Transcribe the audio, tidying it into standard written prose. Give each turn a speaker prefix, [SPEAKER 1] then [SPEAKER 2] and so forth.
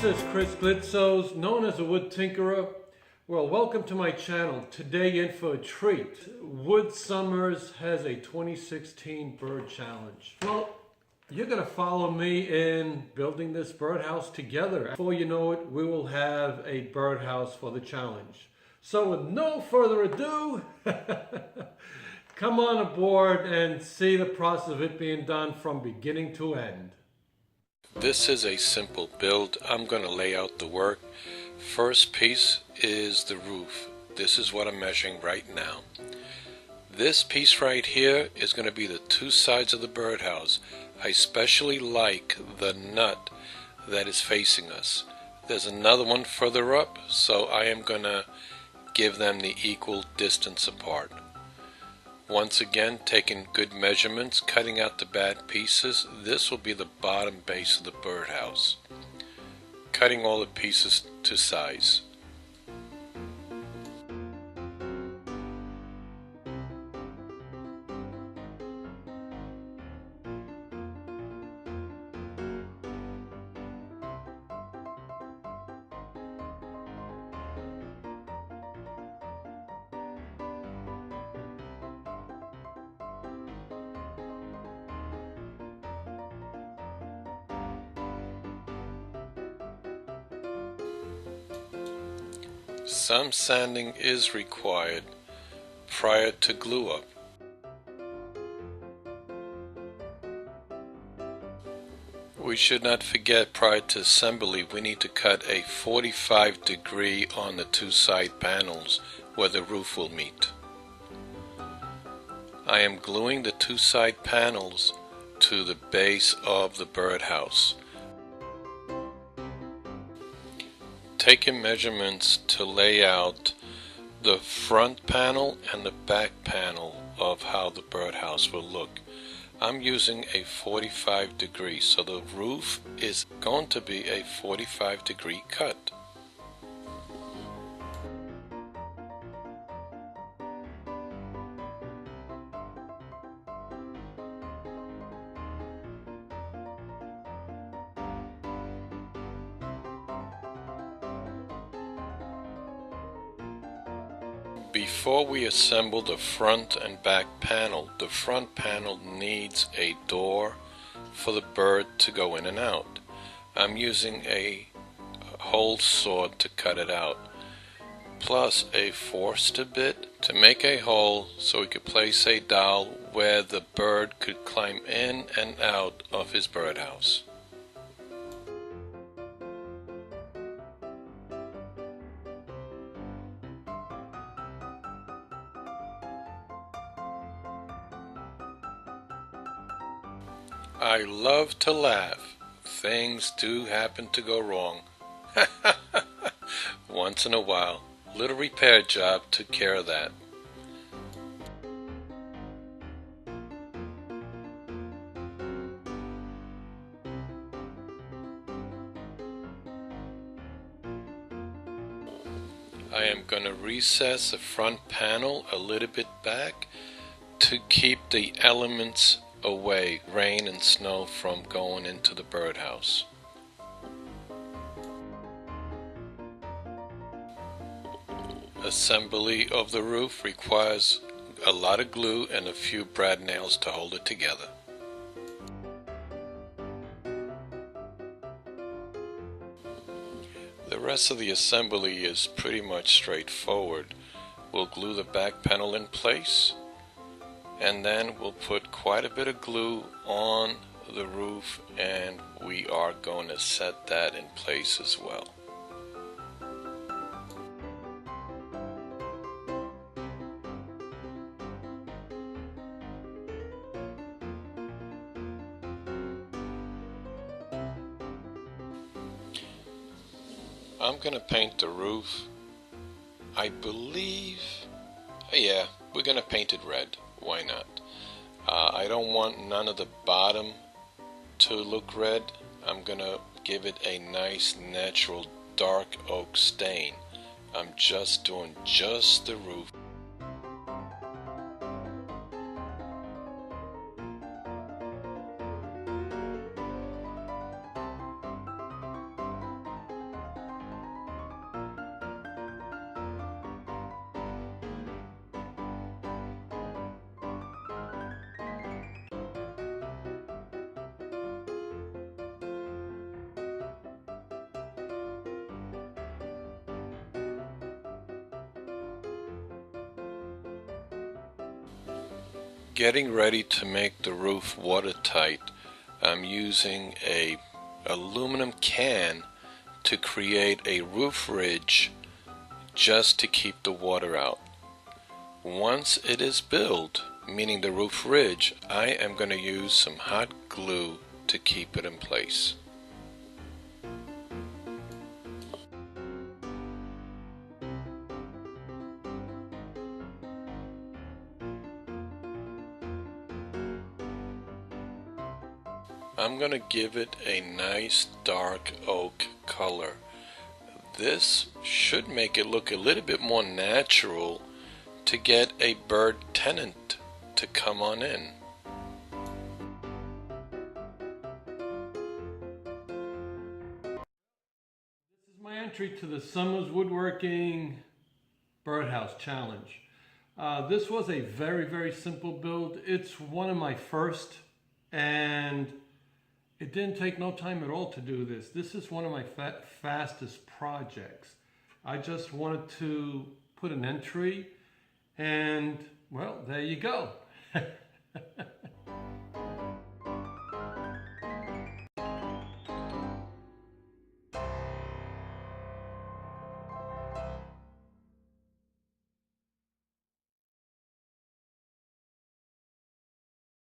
[SPEAKER 1] This is Chris Glitzos, known as a wood tinkerer. Well, welcome to my channel. Today in for a treat. Wood Summers has a 2016 bird challenge. Well, you're gonna follow me in building this birdhouse together. Before you know it, we will have a birdhouse for the challenge. So with no further ado, come on aboard and see the process of it being done from beginning to end.
[SPEAKER 2] This is a simple build. I'm going to lay out the work. First piece is the roof. This is what I'm measuring right now. This piece right here is going to be the two sides of the birdhouse. I especially like the nut that is facing us. There's another one further up, so I am going to give them the equal distance apart. Once again, taking good measurements, cutting out the bad pieces. This will be the bottom base of the birdhouse. Cutting all the pieces to size. Some sanding is required prior to glue up. We should not forget, prior to assembly, we need to cut a 45 degree on the two side panels where the roof will meet. I am gluing the two side panels to the base of the birdhouse. Taking measurements to lay out the front panel and the back panel of how the birdhouse will look. I'm using a 45 degree, so the roof is going to be a 45 degree cut. Before we assemble the front and back panel, the front panel needs a door for the bird to go in and out. I'm using a hole saw to cut it out, plus a Forster bit to make a hole so we could place a dowel where the bird could climb in and out of his birdhouse. I love to laugh. Things do happen to go wrong. Once in a while. Little repair job took care of that. I am going to recess the front panel a little bit back to keep the elements away, rain and snow, from going into the birdhouse. Assembly of the roof requires a lot of glue and a few brad nails to hold it together. The rest of the assembly is pretty much straightforward. We'll glue the back panel in place, and then we'll put quite a bit of glue on the roof, and we are going to set that in place as well. I'm going to paint the roof. I believe, yeah, we're going to paint it red. Why not? I don't want none of the bottom to look red. I'm gonna give it a nice natural dark oak stain. I'm just doing just the roof. Getting ready to make the roof watertight, I'm using a aluminum can to create a roof ridge just to keep the water out. Once it is built, meaning the roof ridge, I am going to use some hot glue to keep it in place. I'm going to give it a nice dark oak color. This should make it look a little bit more natural to get a bird tenant to come on in.
[SPEAKER 1] This is my entry to the Summers Woodworking Birdhouse Challenge. This was a very simple build. It's one of my first, and it didn't take no time at all to do this. This is one of my fastest projects. I just wanted to put an entry, and well, there you go.